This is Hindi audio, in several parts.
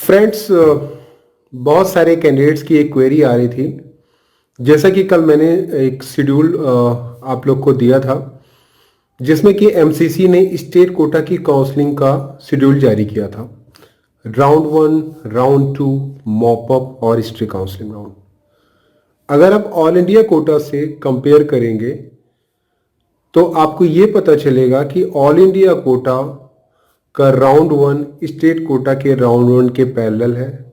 फ्रेंड्स, बहुत सारे कैंडिडेट्स की एक क्वेरी आ रही थी। जैसा कि कल मैंने एक शेड्यूल आप लोग को दिया था, जिसमें कि एमसीसी ने स्टेट कोटा की काउंसलिंग का शेड्यूल जारी किया था। राउंड 1, राउंड 2, मॉपअप और हिस्ट्री काउंसलिंग राउंड। अगर आप ऑल इंडिया कोटा से कंपेयर करेंगे तो आपको ये पता चलेगा कि ऑल इंडिया कोटा का राउंड 1 स्टेट कोटा के राउंड 1 के पैरेलल है।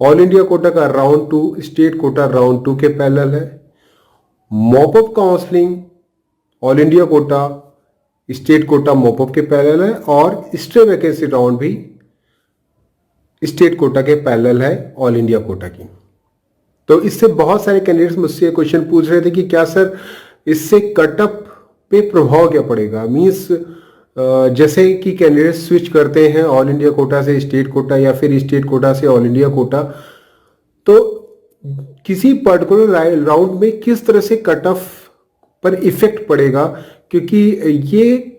ऑल इंडिया कोटा का राउंड 2 स्टेट कोटा राउंड 2 के पैरेलल है। Mop up counselling all India quota state quota mop up के पैरेलल है और स्टे वैकेंसी राउंड भी स्टेट कोटा के पैरेलल है ऑल इंडिया कोटा की। तो इससे बहुत सारे कैंडिडेट्स मुझसे क्वेश्चन पूछ रहे थे कि क्या सर इससे कटअप पे प्रभाव क्या पड़ेगा। मींस जैसे कि कैंडिडेट स्विच करते हैं ऑल इंडिया कोटा से स्टेट कोटा या फिर स्टेट कोटा से ऑल इंडिया कोटा, तो किसी पर्टिकुलर राउंड में किस तरह से कट ऑफ पर इफेक्ट पड़ेगा, क्योंकि ये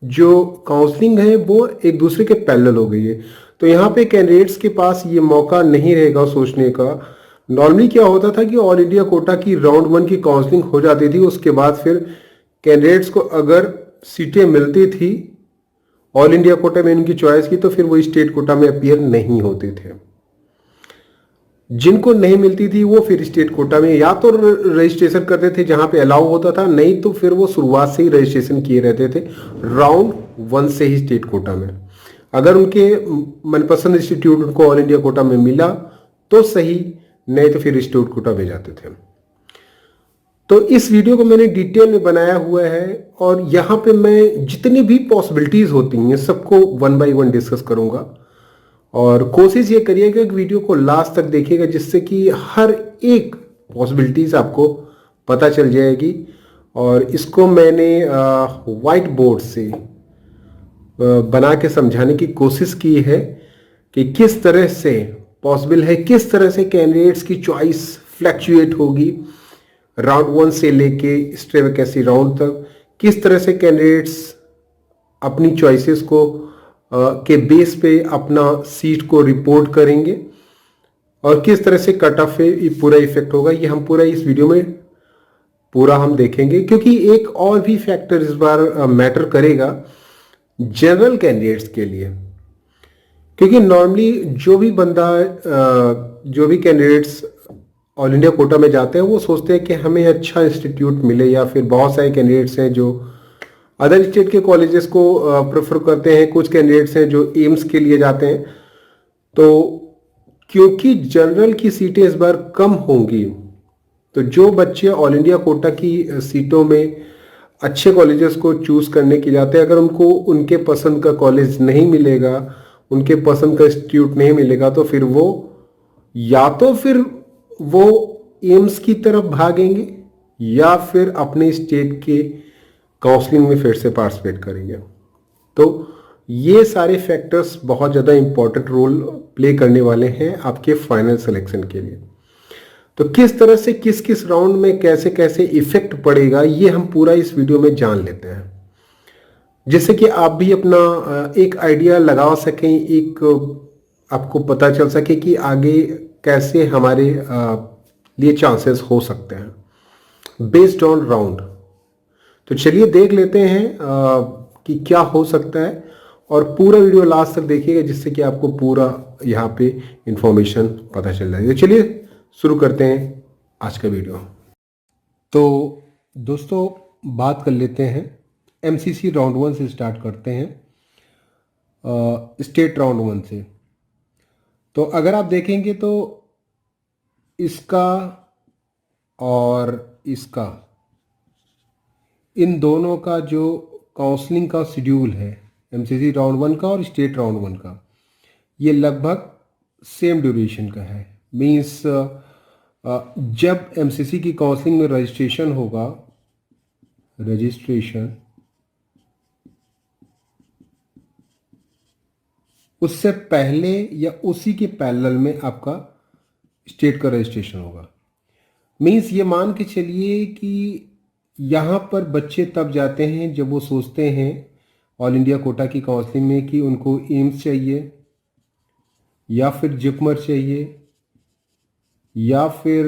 जो काउंसलिंग है वो एक दूसरे के पैरेलल हो गई है। तो यहाँ पे कैंडिडेट्स के पास ये मौका नहीं रहेगा सोचने का। नॉर्मली क्या होता था कि ऑल इंडिया कोटा की राउंड 1 की काउंसलिंग हो जाती थी, उसके बाद फिर कैंडिडेट्स को अगर सीटें मिलती थी ऑल इंडिया कोटा में इनकी चॉइस की, तो फिर वो स्टेट कोटा में अपीयर नहीं होते थे। जिनको नहीं मिलती थी वो फिर स्टेट कोटा में या तो रजिस्ट्रेशन करते थे जहां पे अलाउ होता था, नहीं तो फिर वो शुरुआत से ही रजिस्ट्रेशन किए रहते थे राउंड 1 से ही स्टेट कोटा में। अगर उनके मनपसंद इंस्टीट्यूट उनको ऑल इंडिया कोटा में मिला तो सही, नहीं तो फिर स्टेट कोटा में जाते थे। तो इस वीडियो को मैंने डिटेल में बनाया हुआ है और यहाँ पे मैं जितनी भी पॉसिबिलिटीज होती हैं सबको 1 बाय 1 डिस्कस करूंगा। और कोशिश ये करिएगा कि वीडियो को लास्ट तक देखिएगा, जिससे कि हर एक पॉसिबिलिटीज आपको पता चल जाएगी। और इसको मैंने वाइट बोर्ड से बना के समझाने की कोशिश की है कि किस तरह से पॉसिबल है, किस तरह से कैंडिडेट्स की चॉइस फ्लैक्चुएट होगी राउंड 1 से लेके स्टे वैकेंसी राउंड तक, किस तरह से कैंडिडेट्स अपनी चॉइसेस को के बेस पे अपना सीट को रिपोर्ट करेंगे और किस तरह से कट ऑफ पे पूरा इफेक्ट होगा। ये हम पूरा इस वीडियो में पूरा हम देखेंगे, क्योंकि एक और भी फैक्टर इस बार मैटर करेगा जनरल कैंडिडेट्स के लिए। क्योंकि नॉर्मली जो भी कैंडिडेट्स ऑल इंडिया कोटा में जाते हैं वो सोचते हैं कि हमें अच्छा इंस्टीट्यूट मिले, या फिर बहुत सारे कैंडिडेट्स हैं जो अदर स्टेट के कॉलेजेस को प्रेफर करते हैं, कुछ कैंडिडेट्स हैं जो एम्स के लिए जाते हैं। तो क्योंकि जनरल की सीटें इस बार कम होंगी, तो जो बच्चे ऑल इंडिया कोटा की सीटों में अच्छे कॉलेजेस को चूज करने के जाते हैं, अगर उनको उनके पसंद का कॉलेज नहीं मिलेगा, उनके पसंद का इंस्टीट्यूट नहीं मिलेगा, तो फिर वो या तो फिर वो एम्स की तरफ भागेंगे या फिर अपने स्टेट के काउंसलिंग में फिर से पार्टिसिपेट करेंगे। तो ये सारे फैक्टर्स बहुत ज़्यादा इंपॉर्टेंट रोल प्ले करने वाले हैं आपके फाइनल सिलेक्शन के लिए। तो किस तरह से किस किस राउंड में कैसे कैसे इफेक्ट पड़ेगा ये हम पूरा इस वीडियो में जान लेते हैं, जिससे कि आप भी अपना एक आइडिया लगा सकें, एक आपको पता चल सके कि आगे कैसे हमारे लिए चांसेस हो सकते हैं बेस्ड ऑन राउंड। तो चलिए देख लेते हैं कि क्या हो सकता है, और पूरा वीडियो लास्ट तक देखिएगा जिससे कि आपको पूरा यहाँ पे इंफॉर्मेशन पता चल जाएगी। चलिए शुरू करते हैं आज का वीडियो। तो दोस्तों बात कर लेते हैं एमसीसी राउंड 1 से स्टार्ट करते हैं, स्टेट राउंड 1 से। तो अगर आप देखेंगे तो इसका और इसका, इन दोनों का जो काउंसलिंग का शेड्यूल है एमसीसी राउंड 1 का और स्टेट राउंड 1 का, ये लगभग सेम ड्यूरेशन का है। मींस जब एमसीसी की काउंसलिंग में रजिस्ट्रेशन होगा, उससे पहले या उसी के पैरेलल में आपका स्टेट का रजिस्ट्रेशन होगा। मींस ये मान के चलिए कि यहाँ पर बच्चे तब जाते हैं जब वो सोचते हैं ऑल इंडिया कोटा की काउंसलिंग में कि उनको एम्स चाहिए या फिर जिपमर चाहिए, या फिर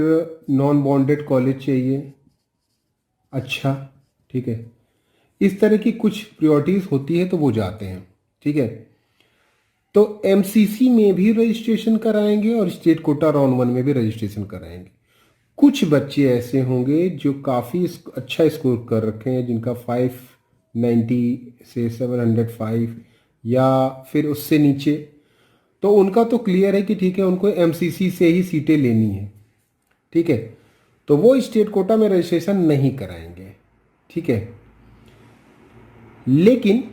नॉन बॉन्डेड कॉलेज चाहिए। अच्छा, ठीक है, इस तरह की कुछ प्रायोरिटीज होती है तो वो जाते हैं। ठीक है, तो एमसीसी में भी रजिस्ट्रेशन कराएंगे और स्टेट कोटा राउंड 1 में भी रजिस्ट्रेशन कराएंगे। कुछ बच्चे ऐसे होंगे जो काफ़ी अच्छा स्कोर कर रखे हैं, जिनका 590 से 705 या फिर उससे नीचे, तो उनका तो क्लियर है कि ठीक है, उनको एमसीसी से ही सीटें लेनी है। ठीक है, तो वो स्टेट कोटा में रजिस्ट्रेशन नहीं कराएंगे। ठीक है, लेकिन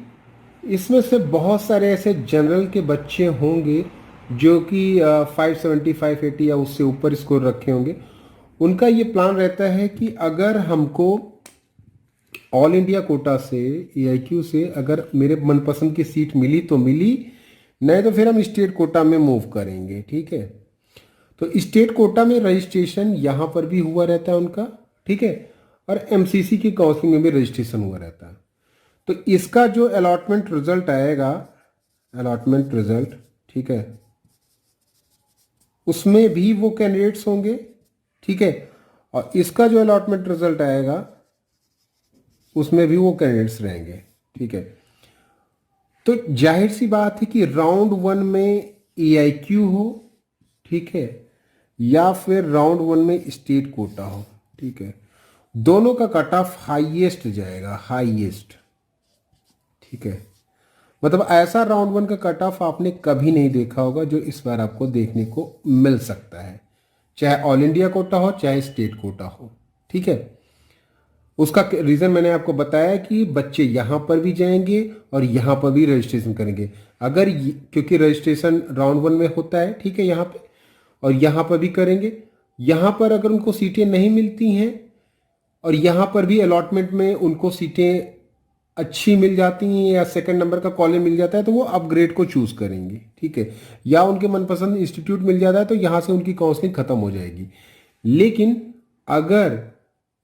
इसमें से बहुत सारे ऐसे जनरल के बच्चे होंगे जो कि 570 580 या उससे ऊपर स्कोर रखे होंगे। उनका ये प्लान रहता है कि अगर हमको ऑल इंडिया कोटा से, एआईक्यू से अगर मेरे मनपसंद की सीट मिली तो मिली, नहीं तो फिर हम स्टेट कोटा में मूव करेंगे। ठीक है, तो स्टेट कोटा में रजिस्ट्रेशन यहाँ पर भी हुआ रहता है उनका। ठीक है, और एमसीसी की काउंसलिंग में भी रजिस्ट्रेशन हुआ रहता है। तो इसका जो अलॉटमेंट रिजल्ट आएगा, अलॉटमेंट रिजल्ट, ठीक है, उसमें भी वो कैंडिडेट्स होंगे। ठीक है, और इसका जो अलॉटमेंट रिजल्ट आएगा उसमें भी वो कैंडिडेट्स रहेंगे। ठीक है, तो जाहिर सी बात है कि राउंड 1 में एआईक्यू हो, ठीक है, या फिर राउंड 1 में स्टेट कोटा हो, ठीक है, दोनों का कट ऑफ हाईएस्ट जाएगा, हाईएस्ट। ठीक है, मतलब ऐसा राउंड 1 का कट ऑफ आपने कभी नहीं देखा होगा जो इस बार आपको देखने को मिल सकता है, चाहे ऑल इंडिया कोटा हो चाहे स्टेट कोटा हो। ठीक है, उसका रीज़न मैंने आपको बताया कि बच्चे यहाँ पर भी जाएंगे और यहाँ पर भी रजिस्ट्रेशन करेंगे। अगर क्योंकि रजिस्ट्रेशन राउंड 1 में होता है, ठीक है, यहाँ पे, और यहाँ पर भी करेंगे। यहाँ पर अगर उनको सीटें नहीं मिलती हैं और यहाँ पर भी अलॉटमेंट में उनको सीटें अच्छी मिल जाती हैं या सेकंड नंबर का कॉलेज मिल जाता है तो वो अपग्रेड को चूज़ करेंगे। ठीक है, या उनके मनपसंद इंस्टीट्यूट मिल जाता है तो यहाँ से उनकी काउंसलिंग ख़त्म हो जाएगी। लेकिन अगर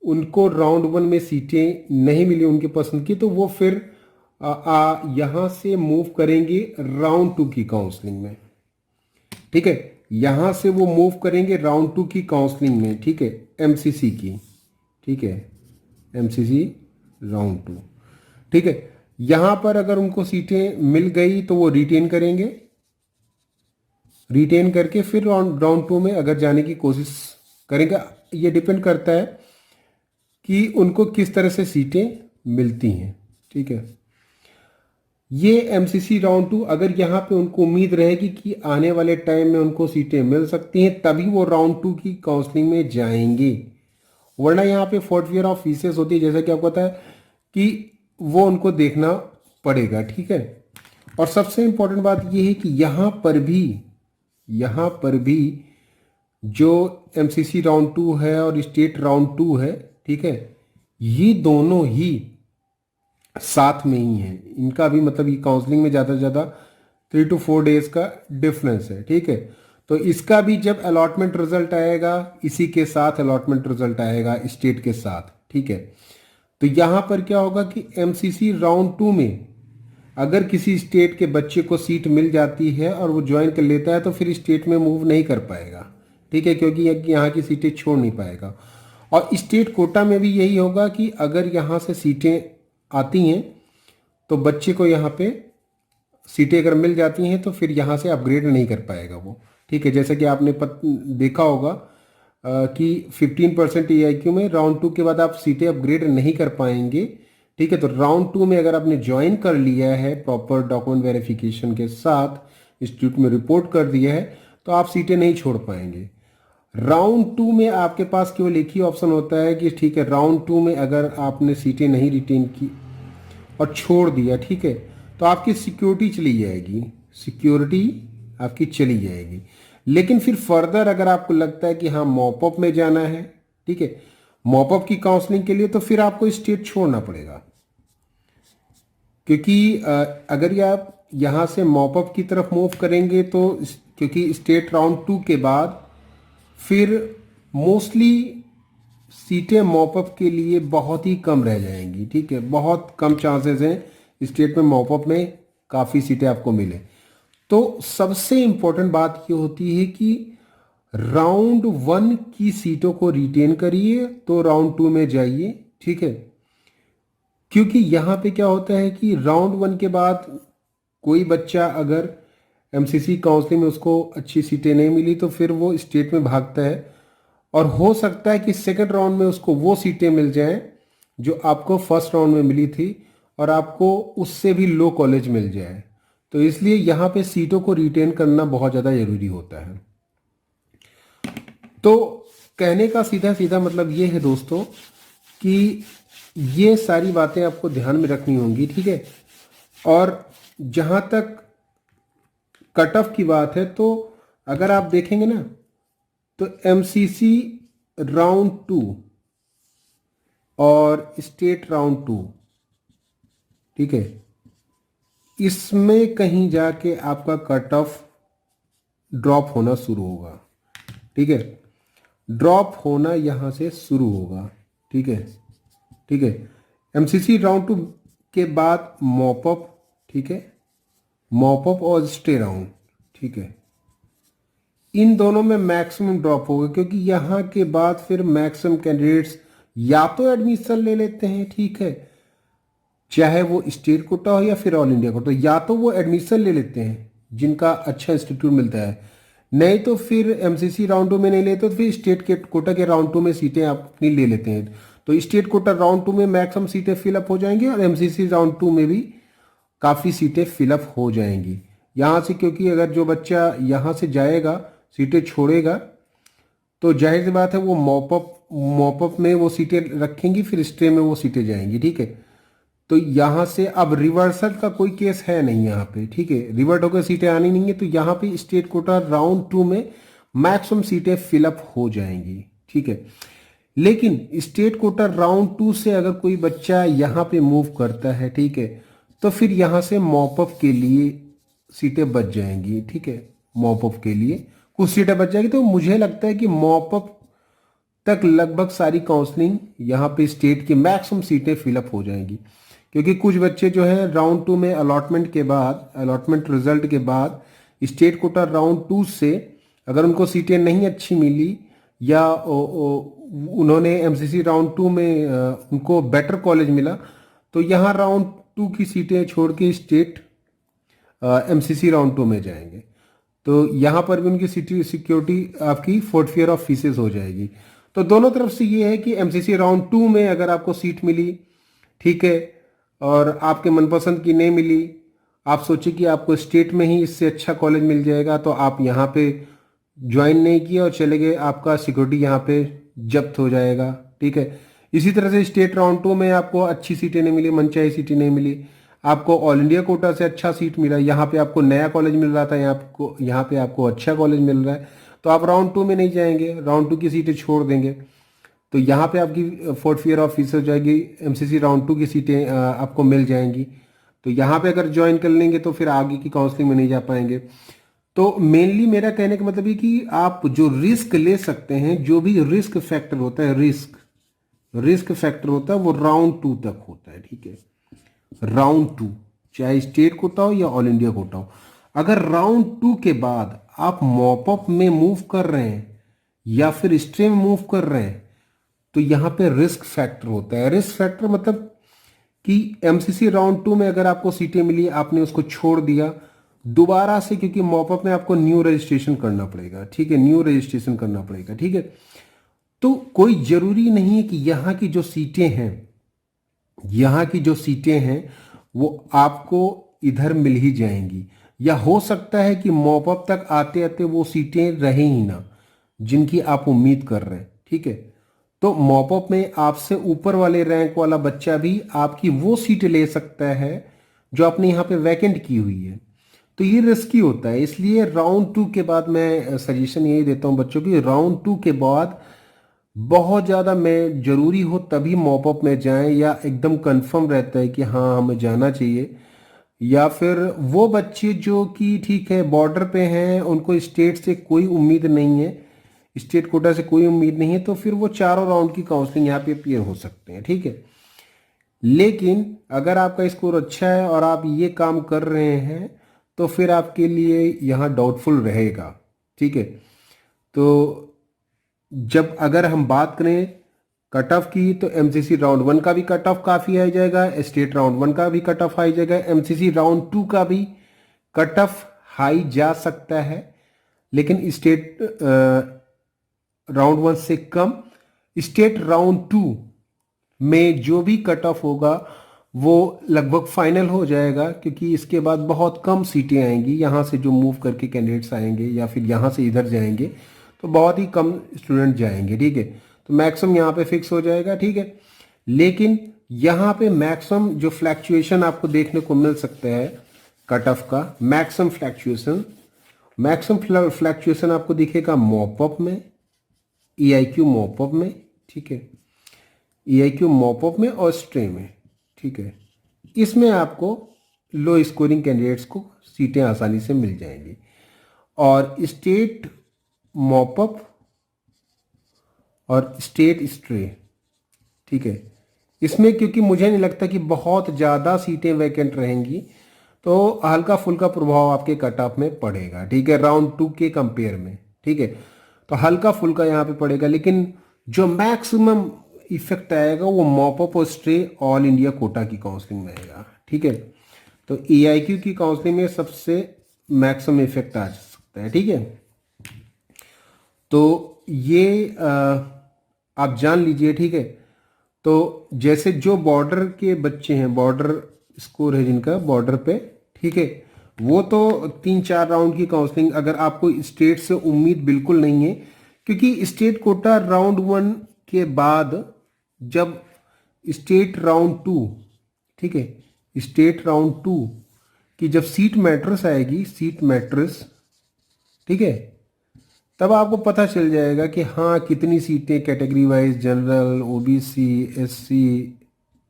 उनको राउंड 1 में सीटें नहीं मिली उनके पसंद की तो वो फिर यहाँ से मूव करेंगे राउंड 2 की काउंसलिंग में। ठीक है, यहाँ से वो मूव करेंगे राउंड 2 की काउंसलिंग में। ठीक है, एमसीसी की, ठीक है, एमसीसी राउंड 2। ठीक है, यहाँ पर अगर उनको सीटें मिल गई तो वो रिटेन करेंगे, रिटेन करके फिर राउंड 2 में अगर जाने की कोशिश करेंगे। ये डिपेंड करता है कि उनको किस तरह से सीटें मिलती हैं। ठीक है, ये एमसीसी राउंड 2, अगर यहाँ पे उनको उम्मीद रहेगी कि आने वाले टाइम में उनको सीटें मिल सकती हैं तभी वो राउंड 2 की काउंसलिंग में जाएंगे, वरना यहाँ पे फोर्टफेयर ऑफ फीसेस होती है, जैसा कि आपको पता है कि वो उनको देखना पड़ेगा। ठीक है, और सबसे इंपॉर्टेंट बात ये है कि यहाँ पर भी जो एमसीसी राउंड 2 है और स्टेट राउंड 2 है, ठीक है, ये दोनों ही साथ में ही हैं। इनका भी मतलब ये काउंसलिंग में ज़्यादा से ज़्यादा 3 to 4 डेज का डिफरेंस है। ठीक है, तो इसका भी जब अलॉटमेंट रिजल्ट आएगा इसी के साथ अलॉटमेंट रिजल्ट आएगा स्टेट के साथ। ठीक है, तो यहाँ पर क्या होगा कि एमसीसी राउंड 2 में अगर किसी स्टेट के बच्चे को सीट मिल जाती है और वो ज्वाइन कर लेता है तो फिर स्टेट में मूव नहीं कर पाएगा। ठीक है, क्योंकि यहाँ की सीटें छोड़ नहीं पाएगा। और स्टेट कोटा में भी यही होगा कि अगर यहाँ से सीटें आती हैं तो बच्चे को यहाँ पे सीटें अगर मिल जाती हैं तो फिर यहाँ से अपग्रेड नहीं कर पाएगा वो। ठीक है, जैसा कि आपने देखा होगा कि 15% एआईक्यू में राउंड 2 के बाद आप सीटें अपग्रेड नहीं कर पाएंगे। ठीक है, तो राउंड 2 में अगर आपने ज्वाइन कर लिया है प्रॉपर डॉक्यूमेंट वेरिफिकेशन के साथ, इंस्टीट्यूट में रिपोर्ट कर दिया है, तो आप सीटें नहीं छोड़ पाएंगे। राउंड 2 में आपके पास केवल एक ही ऑप्शन होता है कि ठीक है, राउंड 2 में अगर आपने सीटें नहीं रिटेन की और छोड़ दिया, ठीक है, तो आपकी सिक्योरिटी चली जाएगी, सिक्योरिटी आपकी चली जाएगी। लेकिन फिर फर्दर अगर आपको लगता है कि हाँ मॉपअप में जाना है, ठीक है, मॉपअप की काउंसलिंग के लिए, तो फिर आपको स्टेट छोड़ना पड़ेगा। क्योंकि अगर ये आप यहाँ से मॉपअप की तरफ मूव करेंगे तो क्योंकि स्टेट राउंड 2 के बाद फिर मोस्टली सीटें मॉपअप के लिए बहुत ही कम रह जाएंगी। ठीक है, बहुत कम चांसेस हैं स्टेट में मॉपअप में काफ़ी सीटें आपको मिले। तो सबसे इंपॉर्टेंट बात ये होती है कि राउंड 1 की सीटों को रिटेन करिए तो राउंड 2 में जाइए, ठीक है। क्योंकि यहाँ पे क्या होता है कि राउंड 1 के बाद कोई बच्चा अगर एमसीसी काउंसलिंग में उसको अच्छी सीटें नहीं मिली तो फिर वो स्टेट में भागता है, और हो सकता है कि सेकंड राउंड में उसको वो सीटें मिल जाएं जो आपको फर्स्ट राउंड में मिली थी, और आपको उससे भी लो कॉलेज मिल जाए। तो इसलिए यहाँ पे सीटों को रिटेन करना बहुत ज़्यादा ज़रूरी होता है। तो कहने का सीधा सीधा मतलब ये है दोस्तों कि ये सारी बातें आपको ध्यान में रखनी होंगी, ठीक है। और जहाँ तक कट ऑफ की बात है, तो अगर आप देखेंगे ना तो एमसीसी राउंड 2 और स्टेट राउंड 2, ठीक है, इसमें कहीं जाके आपका कट ऑफ ड्रॉप होना शुरू होगा, ठीक है। ड्रॉप होना यहां से शुरू होगा, ठीक है, ठीक है। एमसीसी राउंड 2 के बाद मॉपअप, ठीक है, मॉपअप और स्टे राउंड, ठीक है, इन दोनों में मैक्सिमम ड्रॉप होगा, क्योंकि यहाँ के बाद फिर मैक्सिमम कैंडिडेट्स या तो एडमिशन ले लेते हैं, ठीक है, चाहे वो स्टेट कोटा हो या फिर ऑल इंडिया कोटा, या तो वो एडमिशन ले लेते हैं जिनका अच्छा इंस्टीट्यूट मिलता है, नहीं तो फिर एमसीसी राउंड 2 में नहीं लेते तो फिर स्टेट के कोटा के राउंड 2 में सीटें अपनी ले लेते हैं। तो स्टेट कोटा राउंड 2 में मैक्सिमम सीटें फिलअप हो जाएंगी और एमसीसी राउंड 2 में भी काफ़ी सीटें फिलअप हो जाएंगी यहाँ से, क्योंकि अगर जो बच्चा यहाँ से जाएगा सीटें छोड़ेगा तो जाहिर सी बात है वो मॉपअप में वो सीटें रखेंगी, फिर स्टे में वो सीटें जाएंगी, ठीक है। तो यहाँ से अब रिवर्सल का कोई केस है नहीं यहाँ पे, ठीक है, रिवर्ट होकर सीटें आनी नहीं है, तो यहाँ पे स्टेट कोटा राउंड 2 में मैक्सिमम सीटें फिलअप हो जाएंगी, ठीक है। लेकिन स्टेट कोटा राउंड 2 से अगर कोई बच्चा यहाँ पे मूव करता है, ठीक है, तो फिर यहाँ से मॉपअप के लिए सीटें बच जाएंगी, ठीक है, मॉपअप के लिए कुछ सीटें बच जाएगी। तो मुझे लगता है कि मॉपअप तक लगभग सारी काउंसलिंग यहाँ पे स्टेट की मैक्सिमम सीटें फिलअप हो जाएंगी, क्योंकि कुछ बच्चे जो है राउंड 2 में अलॉटमेंट के बाद, अलॉटमेंट रिजल्ट के बाद स्टेट कोटा राउंड 2 से अगर उनको सीटें नहीं अच्छी मिली या उन्होंने एमसीसी राउंड 2 में उनको बेटर कॉलेज मिला, तो यहाँ राउंड 2 की सीटें छोड़ के स्टेट एमसीसी राउंड 2 में जाएंगे। तो यहाँ पर भी उनकी सिक्योरिटी आपकी फोर्टफेयर ऑफ फीसेस हो जाएगी। तो दोनों तरफ से ये है कि एमसीसी राउंड 2 में अगर आपको सीट मिली, ठीक है, और आपके मनपसंद की नहीं मिली, आप सोचिए कि आपको स्टेट में ही इससे अच्छा कॉलेज मिल जाएगा, तो आप यहाँ पे ज्वाइन नहीं किया और चले गए, आपका सिक्योरिटी यहाँ पे जब्त हो जाएगा, ठीक है। इसी तरह से स्टेट राउंड 2 में आपको अच्छी सीटें नहीं मिली, मनचाही सीटें नहीं मिली, आपको ऑल इंडिया कोटा से अच्छा सीट मिला, यहाँ पे आपको नया कॉलेज मिल रहा था, यहाँ पे आपको अच्छा कॉलेज मिल रहा है, तो आप राउंड 2 में नहीं जाएंगे, राउंड 2 की सीटें छोड़ देंगे, तो यहाँ पे आपकी फोर्टफेयर ऑफ फीस हो जाएगी, एमसीसी राउंड 2 की सीटें आपको मिल जाएंगी। तो यहाँ पे अगर ज्वाइन कर लेंगे तो फिर आगे की काउंसलिंग में नहीं जा पाएंगे। तो मेनली मेरा कहने का मतलब है कि आप जो रिस्क ले सकते हैं, जो भी रिस्क फैक्टर होता है, रिस्क फैक्टर होता है वो राउंड 2 तक होता है, ठीक है, राउंड 2, चाहे स्टेट कोटा हो या ऑल इंडिया कोटा हो। अगर राउंड 2 के बाद आप मॉपअप में मूव कर रहे हैं या फिर स्टे में मूव कर रहे हैं, तो यहाँ पे रिस्क फैक्टर होता है। रिस्क फैक्टर मतलब कि एमसीसी राउंड 2 में अगर आपको सीटें मिली, आपने उसको छोड़ दिया दोबारा से, क्योंकि मॉपअप में आपको न्यू रजिस्ट्रेशन करना पड़ेगा, ठीक है, न्यू रजिस्ट्रेशन करना पड़ेगा, ठीक है। तो कोई जरूरी नहीं है कि यहाँ की जो सीटें हैं वो आपको इधर मिल ही जाएंगी, या हो सकता है कि मॉपअप तक आते आते वो सीटें रहे ही ना जिनकी आप उम्मीद कर रहे हैं, ठीक है। तो मॉपअप में आपसे ऊपर वाले रैंक वाला बच्चा भी आपकी वो सीट ले सकता है जो आपने यहाँ पे वैकेंट की हुई है, तो ये रिस्की होता है। इसलिए राउंड 2 के बाद मैं सजेशन यही देता हूँ बच्चों की, राउंड 2 के बाद बहुत ज़्यादा मैं जरूरी हो तभी मॉपअप में जाएं, या एकदम कंफर्म रहता है कि हाँ हमें जाना चाहिए, या फिर वो बच्चे जो कि ठीक है बॉर्डर पे हैं, उनको स्टेट से कोई उम्मीद नहीं है, स्टेट कोटा से कोई उम्मीद नहीं है, तो फिर वो चारों राउंड की काउंसलिंग यहाँ पे अपीयर हो सकते हैं, ठीक है। लेकिन अगर आपका स्कोर अच्छा है और आप ये काम कर रहे हैं तो फिर आपके लिए यहाँ डाउटफुल रहेगा। ठीक है, तो जब अगर हम बात करें कट ऑफ की, तो एमसीसी राउंड 1 का भी कट ऑफ काफ़ी आ जाएगा, स्टेट राउंड 1 का भी कट ऑफ आ जाएगा, एमसीसी राउंड 2 का भी कट ऑफ हाई जा सकता है, लेकिन स्टेट राउंड 1 से कम। स्टेट राउंड 2 में जो भी कट ऑफ होगा वो लगभग फाइनल हो जाएगा, क्योंकि इसके बाद बहुत कम सीटें आएंगी। यहाँ से जो मूव करके कैंडिडेट्स आएंगे या फिर यहाँ से इधर जाएंगे तो बहुत ही कम स्टूडेंट जाएंगे। ठीक है, तो मैक्सिमम यहाँ पे फिक्स हो जाएगा। ठीक है, लेकिन यहाँ पे मैक्सिमम जो फ्लैक्चुएशन आपको देखने को मिल सकता है कट ऑफ का, मैक्सिमम फ्लैक्चुएशन आपको दिखेगा मॉपअप में, EIQ मॉपअप में। ठीक है, EIQ मॉपअप में और स्ट्रे में। ठीक है, इसमें आपको लो स्कोरिंग कैंडिडेट्स को सीटें आसानी से मिल जाएंगी। और स्टेट मॉपअप और स्टेट स्ट्रे, ठीक है, इसमें क्योंकि मुझे नहीं लगता कि बहुत ज़्यादा सीटें वैकेंट रहेंगी, तो हल्का फुल्का प्रभाव आपके कट ऑफ में पड़ेगा। ठीक है, राउंड 2 के कंपेयर में। ठीक है, तो हल्का फुल्का यहाँ पे पड़ेगा, लेकिन जो मैक्सिमम इफेक्ट आएगा वो मॉपअप और स्ट्रे ऑल इंडिया कोटा की काउंसलिंग में आएगा। ठीक है, तो EIQ की काउंसलिंग में सबसे मैक्सिमम इफेक्ट आ सकता है। ठीक है, तो ये आप जान लीजिए। ठीक है, तो जैसे जो बॉर्डर के बच्चे हैं, बॉर्डर स्कोर है जिनका बॉर्डर पे, ठीक है, वो तो 3-4 राउंड की काउंसलिंग, अगर आपको स्टेट से उम्मीद बिल्कुल नहीं है, क्योंकि स्टेट कोटा राउंड 1 के बाद जब स्टेट राउंड 2, ठीक है, स्टेट राउंड 2 की जब सीट मैट्रिक्स आएगी, सीट मैट्रिक्स, ठीक है, तब आपको पता चल जाएगा कि हाँ कितनी सीटें category wise, general, OBC, SC,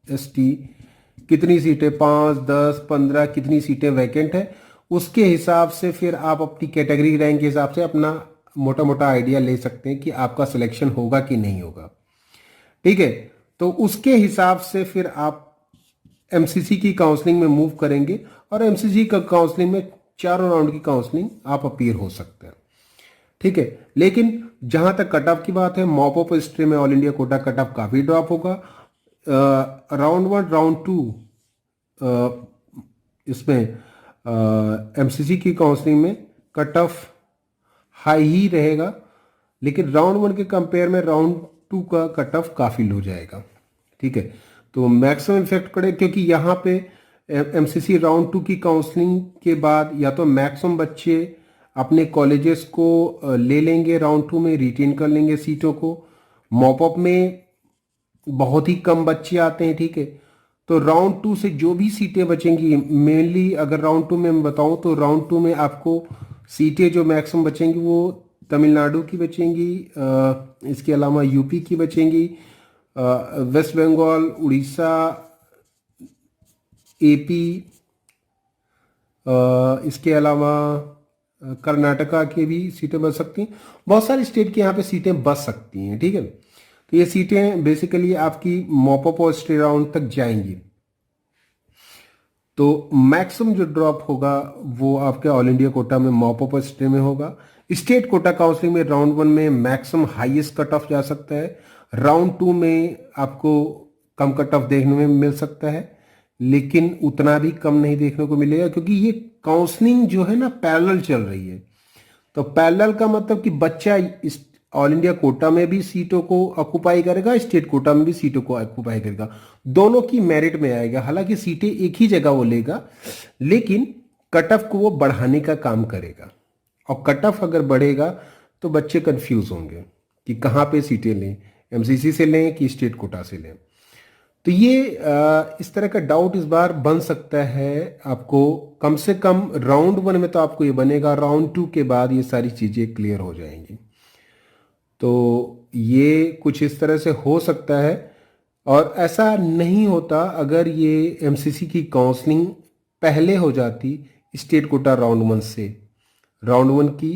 ST, कितनी सीटें 5, 10, 15 कितनी सीटें वैकेंट है। उसके हिसाब से फिर आप अपनी कैटेगरी रैंक के हिसाब से अपना मोटा मोटा आइडिया ले सकते हैं कि आपका सिलेक्शन होगा कि नहीं होगा। ठीक है, तो उसके हिसाब से फिर आप MCC की काउंसलिंग में मूव करेंगे, और MCC का काउंसलिंग में 4 राउंड की काउंसलिंग आप अपीयर हो सकते हैं। ठीक है, लेकिन जहां तक कट ऑफ की बात है, मॉपअप स्ट्रे में all India quota cut off काफी ड्रॉप होगा। राउंड 1, राउंड 2 इसमें MCC की काउंसलिंग में कट ऑफ हाई ही रहेगा, लेकिन राउंड 1 के कंपेयर में राउंड 2 का कट ऑफ काफी लो जाएगा। ठीक है, तो मैक्सिमम इफेक्ट पड़े, क्योंकि यहाँ पे MCC राउंड 2 की काउंसलिंग के बाद या तो मैक्सिमम बच्चे अपने कॉलेजेस को ले लेंगे, राउंड 2 में रिटेन कर लेंगे सीटों को। मॉपअप में बहुत ही कम बच्चे आते हैं। ठीक है, तो राउंड 2 से जो भी सीटें बचेंगी, मेनली अगर राउंड 2 में मैं बताऊं तो राउंड 2 में आपको सीटें जो मैक्सिमम बचेंगी वो तमिलनाडु की बचेंगी, इसके अलावा यूपी की बचेंगी, वेस्ट बंगाल, उड़ीसा, AP, इसके अलावा कर्नाटका की भी सीटें बच सकती हैं। बहुत सारी स्टेट की यहाँ पे सीटें बच सकती हैं। ठीक है, तो ये सीटें बेसिकली आपकी मॉपअप और स्टे राउंड तक जाएंगी। तो मैक्सिमम जो ड्रॉप होगा वो आपके ऑल इंडिया कोटा में मॉपअप और स्टे में होगा। स्टेट कोटा काउंसलिंग में राउंड 1 में मैक्सिमम हाईएस्ट कट ऑफ जा सकता है, राउंड 2 में आपको कम कट ऑफ देखने में मिल सकता है, लेकिन उतना भी कम नहीं देखने को मिलेगा, क्योंकि ये काउंसलिंग जो है ना पैरेलल चल रही है। तो पैरेलल का मतलब कि बच्चा ऑल इंडिया कोटा में भी सीटों को ऑक्युपाई करेगा, स्टेट कोटा में भी सीटों को ऑक्युपाई करेगा, दोनों की मेरिट में आएगा। हालांकि सीटें एक ही जगह वो लेगा, लेकिन कट ऑफ को वो बढ़ाने का काम करेगा। और कट ऑफ अगर बढ़ेगा तो बच्चे कंफ्यूज होंगे कि कहाँ पे सीटें लें, MCC से लें कि स्टेट कोटा से लें। तो ये इस तरह का डाउट इस बार बन सकता है आपको। कम से कम राउंड 1 में तो आपको ये बनेगा, राउंड 2 के बाद ये सारी चीज़ें क्लियर हो जाएंगी। तो ये कुछ इस तरह से हो सकता है, और ऐसा नहीं होता अगर ये MCC की काउंसलिंग पहले हो जाती स्टेट कोटा राउंड 1 से। राउंड 1 की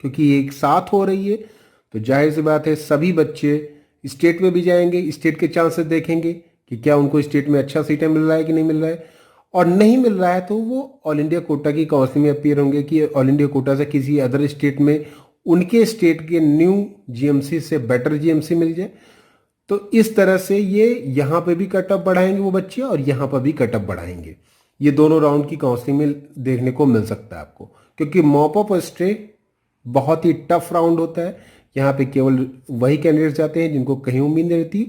क्योंकि एक साथ हो रही है, तो जाहिर सी बात है सभी बच्चे स्टेट में भी जाएंगे, स्टेट के चांसेस देखेंगे कि क्या उनको स्टेट में अच्छा सीटें मिल रहा है कि नहीं मिल रहा है। और नहीं मिल रहा है तो वो ऑल इंडिया कोटा की काउंसलिंग में अपीयर होंगे कि ऑल इंडिया कोटा से किसी अदर स्टेट में उनके स्टेट के न्यू जीएमसी से बेटर जीएमसी मिल जाए। तो इस तरह से ये यहाँ पे भी कटअप बढ़ाएंगे वो बच्चे और यहाँ पर भी कटअप बढ़ाएंगे। ये दोनों राउंड की काउंसलिंग में देखने को मिल सकता है आपको, क्योंकि मॉप अप और स्टे बहुत ही टफ राउंड होता है। यहाँ पे केवल वही कैंडिडेट्स जाते हैं जिनको कहीं उम्मीद नहीं रहती,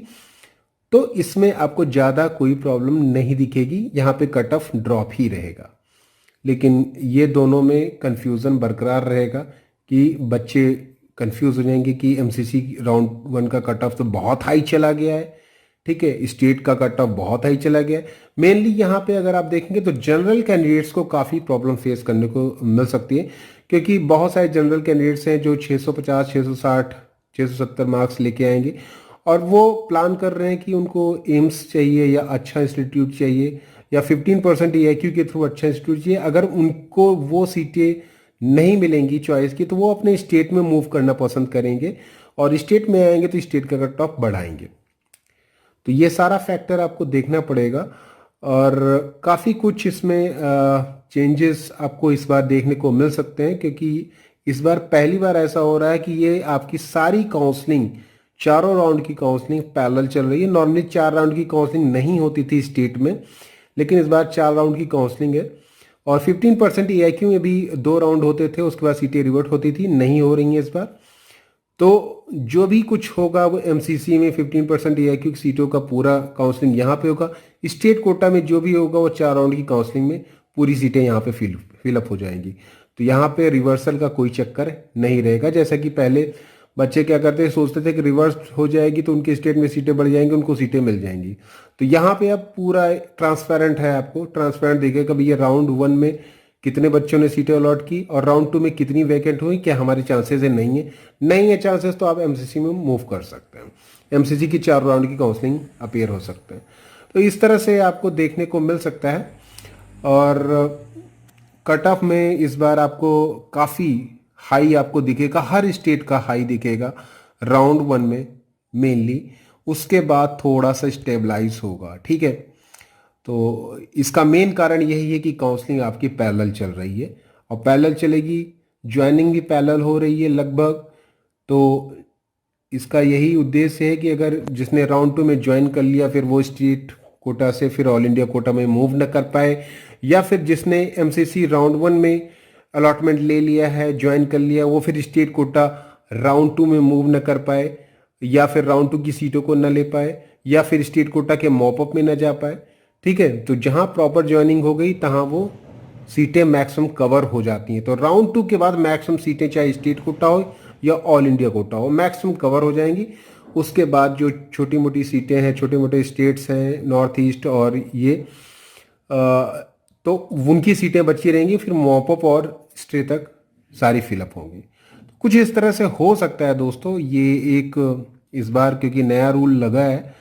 तो इसमें आपको ज़्यादा कोई प्रॉब्लम नहीं दिखेगी, यहाँ पे कट ऑफ ड्रॉप ही रहेगा। लेकिन ये दोनों में कन्फ्यूज़न बरकरार रहेगा कि बच्चे कंफ्यूज हो जाएंगे कि एमसीसी राउंड 1 का कट ऑफ तो बहुत हाई चला गया है, ठीक है, स्टेट का कट ऑफ बहुत हाई चला गया है। मेनली यहाँ पे अगर आप देखेंगे तो जनरल कैंडिडेट्स को काफ़ी प्रॉब्लम फेस करने को मिल सकती है, क्योंकि बहुत सारे जनरल कैंडिडेट्स हैं जो 650, 660, 670 मार्क्स लेके आएंगे और वो प्लान कर रहे हैं कि उनको एम्स चाहिए या अच्छा इंस्टीट्यूट चाहिए या 15% EIQ के थ्रू अच्छा इंस्टीट्यूट चाहिए। अगर उनको वो सीटें नहीं मिलेंगी चॉइस की तो वो अपने स्टेट में मूव करना पसंद करेंगे और स्टेट में आएंगे तो स्टेट का कट ऑफ बढ़ाएंगे। तो ये सारा फैक्टर आपको देखना पड़ेगा और काफ़ी कुछ इसमें चेंजेस आपको इस बार देखने को मिल सकते हैं, क्योंकि इस बार पहली बार ऐसा हो रहा है कि ये आपकी सारी काउंसलिंग, चारों राउंड की काउंसलिंग पैरेलल चल रही है। नॉर्मली 4 राउंड की काउंसलिंग नहीं होती थी स्टेट में, लेकिन इस बार 4 राउंड की काउंसलिंग है और 15% EIQ में भी 2 राउंड होते थे, उसके बाद सीटें रिवर्ट होती थी, नहीं हो रही हैं इस बार। तो जो भी कुछ होगा वो एमसीसी में 15% EIQ की सीटों का पूरा काउंसलिंग यहाँ पे होगा। स्टेट कोटा में जो भी होगा वो 4 राउंड की काउंसलिंग में पूरी सीटें यहाँ पे फिलअप हो जाएंगी। तो यहाँ पे रिवर्सल का कोई चक्कर नहीं रहेगा। जैसा कि पहले बच्चे क्या करते सोचते थे कि रिवर्स हो जाएगी तो उनके स्टेट में सीटें बढ़ जाएंगी, उनको सीटें मिल जाएंगी। तो यहाँ पे अब पूरा ट्रांसपेरेंट है, आपको ट्रांसपेरेंट देखेगा भैया राउंड 1 में कितने बच्चों ने सीटें अलॉट की और राउंड 2 में कितनी वैकेंट हुई, क्या हमारे चांसेस है, नहीं है चांसेस तो आप एमसीसी में मूव कर सकते हैं। एमसीसी की 4 राउंड की काउंसलिंग अपीयर हो सकते हैं। तो इस तरह से आपको देखने को मिल सकता है और कट ऑफ में इस बार आपको काफ़ी हाई आपको दिखेगा, हर स्टेट का हाई दिखेगा राउंड 1 में मेनली, उसके बाद थोड़ा सा स्टेबलाइज होगा, ठीक है। तो इसका मेन कारण यही है कि काउंसलिंग आपकी पैरेलल चल रही है और पैरेलल चलेगी, ज्वाइनिंग भी पैरेलल हो रही है लगभग। तो इसका यही उद्देश्य है कि अगर जिसने राउंड 2 में ज्वाइन कर लिया फिर वो स्टेट कोटा से फिर ऑल इंडिया कोटा में मूव न कर पाए, या फिर जिसने एमसीसी राउंड 1 में अलॉटमेंट ले लिया है, ज्वाइन कर लिया, वो फिर स्टेट कोटा राउंड 2 में मूव न कर पाए या फिर राउंड 2 की सीटों को न ले पाए या फिर स्टेट कोटा के मॉपअप में न जा पाए, ठीक है। तो जहां प्रॉपर ज्वाइनिंग हो गई तहां वो सीटें मैक्सिमम कवर हो जाती हैं। तो राउंड 2 के बाद मैक्सिमम सीटें चाहे स्टेट कोटा हो या ऑल इंडिया कोटा हो मैक्सिमम कवर हो जाएंगी। उसके बाद जो छोटी मोटी सीटें हैं, छोटे मोटे स्टेट्स हैं नॉर्थ ईस्ट और ये तो उनकी सीटें बची रहेंगी, फिर मॉपअप और स्टे तक सारी फिलअप होंगी। कुछ इस तरह से हो सकता है दोस्तों। ये एक इस बार क्योंकि नया रूल लगा है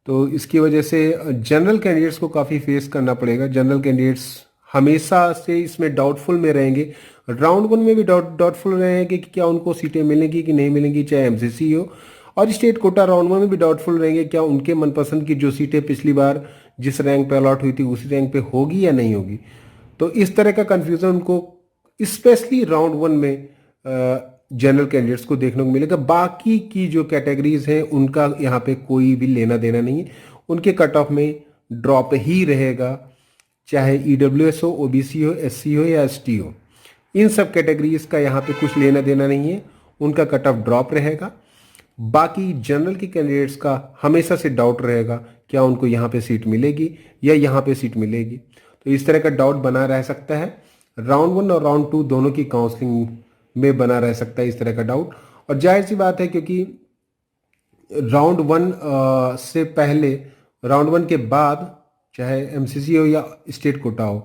तो इसकी वजह से जनरल कैंडिडेट्स को काफ़ी फेस करना पड़ेगा। जनरल कैंडिडेट्स हमेशा से इसमें डाउटफुल में रहेंगे, राउंड 1 में भी डाउटफुल रहेंगे कि क्या उनको सीटें मिलेंगी कि नहीं मिलेंगी, चाहे एमसीसी हो, और स्टेट कोटा राउंड 1 में भी डाउटफुल रहेंगे क्या उनके मनपसंद की जो सीटें पिछली बार जिस रैंक पे अलॉट हुई थी उसी रैंक पे होगी या नहीं होगी। तो इस तरह का कन्फ्यूज़न उनको स्पेशली राउंड 1 में जनरल कैंडिडेट्स को देखने को मिलेगा। बाकी की जो कैटेगरीज हैं उनका यहाँ पे कोई भी लेना देना नहीं है, उनके कट ऑफ में ड्रॉप ही रहेगा, चाहे EWS हो, OBC हो, SC हो या ST हो। इन सब कैटेगरीज का यहाँ पे कुछ लेना देना नहीं है, उनका कट ऑफ ड्रॉप रहेगा। बाकी जनरल के कैंडिडेट्स का हमेशा से डाउट रहेगा क्या उनको यहाँ पे सीट मिलेगी या यहाँ पे सीट मिलेगी। तो इस तरह का डाउट बना रह सकता है, राउंड 1 और राउंड 2 दोनों की काउंसलिंग में बना रह सकता है इस तरह का डाउट। और जाहिर सी बात है क्योंकि राउंड 1 से पहले, राउंड 1 के बाद चाहे एमसीसी हो या स्टेट कोटा हो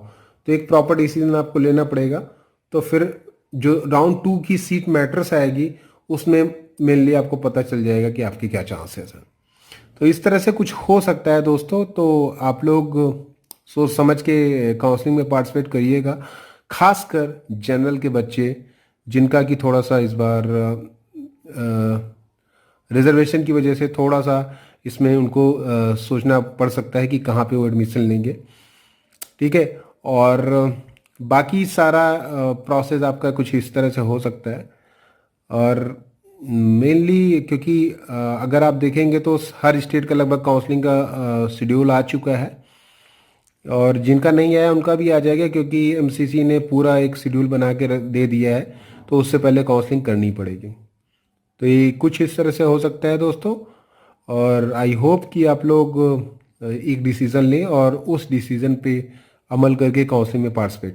तो एक प्रॉपर डिसीजन आपको लेना पड़ेगा। तो फिर जो राउंड 2 की सीट मैटर्स आएगी उसमें मेनली आपको पता चल जाएगा कि आपके क्या चांसेस हैं। तो इस तरह से कुछ हो सकता है दोस्तों। तो आप लोग सोच समझ के काउंसलिंग में पार्टिसिपेट करिएगा, खासकर जनरल के बच्चे जिनका कि थोड़ा सा इस बार रिजर्वेशन की वजह से थोड़ा सा इसमें उनको सोचना पड़ सकता है कि कहाँ पे वो एडमिशन लेंगे। ठीक है। और बाकी सारा प्रोसेस आपका कुछ इस तरह से हो सकता है। और मेनली क्योंकि अगर आप देखेंगे तो हर स्टेट का लगभग काउंसलिंग का शेड्यूल आ चुका है, और जिनका नहीं आया उनका भी आ जाएगा, क्योंकि एमसीसी ने पूरा एक शेड्यूल बना के दे दिया है, तो उससे पहले काउंसलिंग करनी पड़ेगी। तो ये कुछ इस तरह से हो सकता है दोस्तों। और आई होप कि आप लोग एक डिसीज़न लें और उस डिसीज़न पे अमल करके काउंसलिंग में पार्टिसिपेट करें।